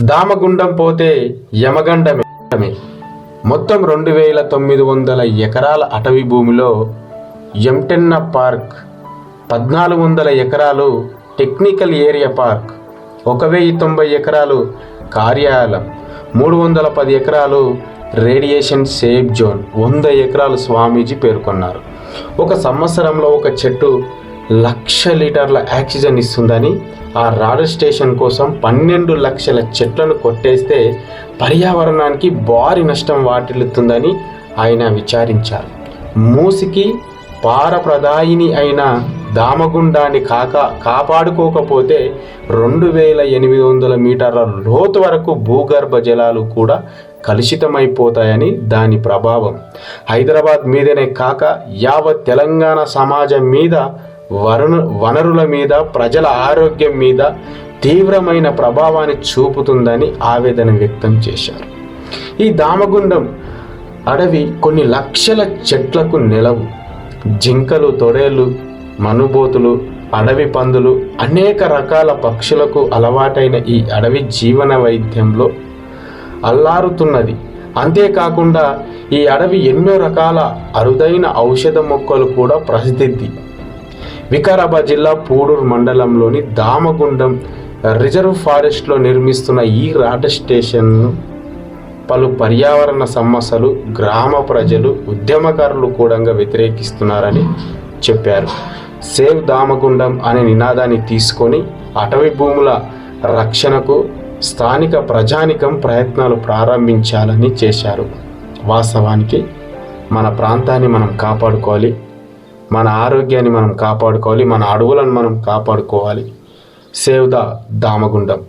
దామగుండం పోతే యమగండమే. మొత్తం 2900 ఎకరాల అటవీ భూమిలో ఎంటెన్న పార్క్, 1400 ఎకరాలు టెక్నికల్ ఏరియా పార్క్, 1090 ఎకరాలు కార్యాలయం, 310 ఎకరాలు రేడియేషన్ సేఫ్ జోన్, 100 ఎకరాలు స్వామీజీ పేర్కొన్నారు. ఒక సంవత్సరంలో ఒక చెట్టు 1,00,000 లీటర్ల ఆక్సిజన్ ఇస్తుందని, ఆ రాడర్ స్టేషన్ కోసం 12 లక్షల చెట్లను కొట్టేస్తే పర్యావరణానికి భారీ నష్టం వాటిల్లుతుందని ఆయన విచారించారు. మూసికి పారప్రదాయిని అయిన దామగుండాన్ని కాపాడుకోకపోతే 2800 మీటర్ల లోతు వరకు భూగర్భ జలాలు కూడా కలుషితమైపోతాయని, దాని ప్రభావం హైదరాబాద్ మీదనే కాక యావత్ తెలంగాణ సమాజం మీద, వనరుల మీద, ప్రజల ఆరోగ్యం మీద తీవ్రమైన ప్రభావాన్ని చూపుతుందని ఆవేదన వ్యక్తం చేశారు. ఈ దామగుండం అడవి కొన్ని లక్షల చెట్లకు నెలవు. జింకలు, తొడేళ్ళు, మనుబోతులు, అడవి పందులు, అనేక రకాల పక్షులకు అలవాటైన ఈ అడవి జీవన వైద్యంలో అల్లారుతున్నది. అంతేకాకుండా ఈ అడవి ఎన్నో రకాల అరుదైన ఔషధ మొక్కలు కూడా ప్రసిద్ధి. వికారాబాద్ జిల్లా పూడూరు మండలంలోని దామగుండం రిజర్వ్ ఫారెస్ట్లో నిర్మిస్తున్న ఈ రాడర్ స్టేషన్ను పలు పర్యావరణ సమస్యలు, గ్రామ ప్రజలు, ఉద్యమకారులు కూడా వ్యతిరేకిస్తున్నారని చెప్పారు. సేవ్ దామగుండం అనే నినాదాన్ని తీసుకొని అటవీ భూముల రక్షణకు స్థానిక ప్రజానికం ప్రయత్నాలు ప్రారంభించాలని చేశారు. వాస్తవానికి మన ప్రాంతాన్ని మనం కాపాడుకోవాలి, మన ఆరోగ్యాన్ని మనం కాపాడుకోవాలి, మన అడవులను మనం కాపాడుకోవాలి. Save the Damagundam.